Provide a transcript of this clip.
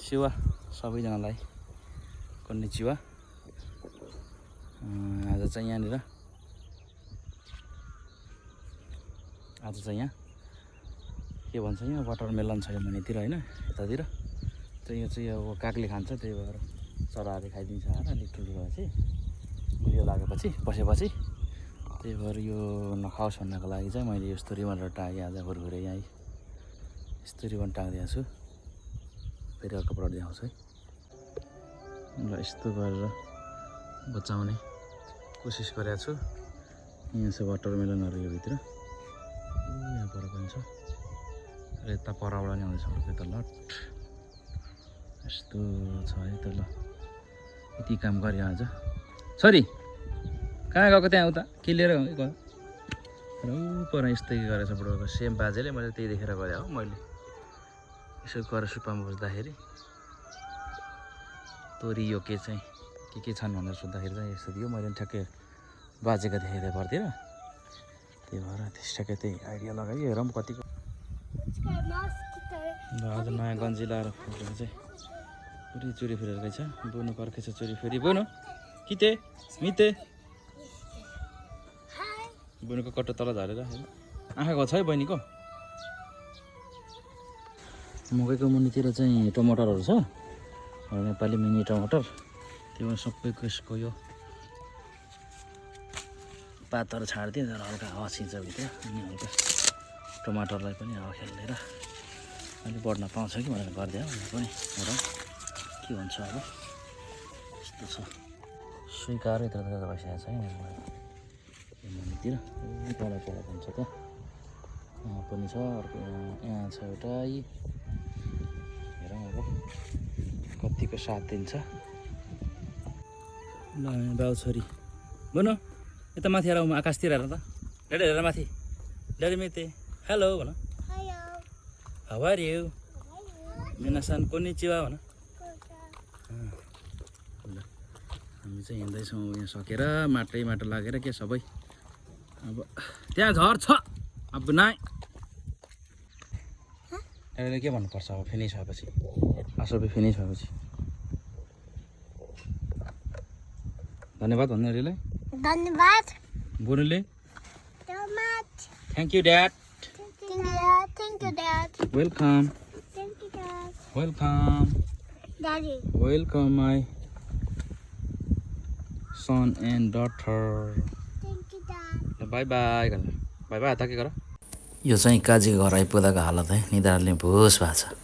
शिवा सबैजनालाई कन्निचिवा। आज चाहिँ यहाँनिर यहाँ के भन्छ यहाँ वाटरमेलन छ यो मुनितिर हैन, यतातिर चाहिँ यो चाहिँ अब कागले खान्छ, त्यही भएर चराहरूले खाइदिन्छ होला अलिक ठुल्ठुलो गुलियो लागेपछि बसेपछि, त्यही भएर यो नखाओस् भन्नको लागि चाहिँ मैले यस्तो रिबनहरू टाँगेँ। आज भोरभोरै यहाँ यस्तो रिबन टाँगिदिएको छु। फेरि अर्को पल्ट देखाउँछु है ल। यस्तो गरेर बचाउने कोसिस गरेको छु। यहाँ छ वाटरमेलनहरू यो भित्र, यहाँ पर पनि छ र यता परबाट नि आउँदैछ अर्को त लट। यस्तो छ है त ल। यति काम गऱ्यो आज। सरी कहाँ गएको त्यहाँ उता के लिएर गयो र पर यस्तै गरेछ बुढोको सेम बाजेले। मैले त्यही देखेर गरेँ हो। मैले यसो गरेर सुपामा बस्दाखेरि तोरी यो के चाहिँ के छन् भनेर सोद्धाखेरि चाहिँ यस्तो दियो। मैले ठ्याक्कै बाजेको देखेको पर्तिर, त्यही भएर ठ्याक्कै त्यही आइडिया लगायो। हेरौँ कतिको। आज नयाँ गन्जी लाएर फुटेको चाहिँ पुरै चोरी फेरेर रहेछ। बोनु पर्खेछ चोरी फेरि। बोनु किते मिते बोनुको कट्टो तल झरेर आँखा गएको छ है बहिनीको। मकैको मुनितिर चाहिँ टमाटरहरू छ, नेपाली मिनी टमाटर। त्यो सबैको यसको यो पातहरू छाडिदियो तर हल्का हावा छिन्छ भित्र, अनि हल्का टमाटरलाई पनि हावा खेलेर अलिक बढ्न पाउँछ कि भनेर गरिदियो पनि। हेरौँ के हुन्छ अब। यस्तो छ स्वीकार यत्र भइसकेको छ है मुनितिर। तल पनि छ त्यहाँ, यहाँ पनि छ अर्को, यहाँ छ एउटा। हेरौँ अब कतिको साथ दिन्छ। ल बाउ छोरी बोन यता माथि आएर आकाशतिर हेर त। ड्याडी हेर माथि। ड्याडी मिते हेलो भन। हाउ आर यु मिनासान कोन्निचिवा भन। ल हामी चाहिँ हिँड्दैछौँ यहाँ सकेर माटो लागेर के सबै। अब त्यहाँ झर छ अब नाइ। ड्याडीले के भन्नुपर्छ अब फिनिस भएपछि, सबै फिनिस भएपछि धन्यवाद भन्नु ड्याडीलाई। धन्यवाद बोनुले thank you dad. Thank you, Dad. Welcome Thank you, Dad. Welcome Daddy. Welcome my son and daughter. Thank you, Dad. Bye bye गर। बाई बाई हात के गर। यो चाहिँ काजीको घर आइपुग्दाको हालत है, निधारले भोस भएको छ।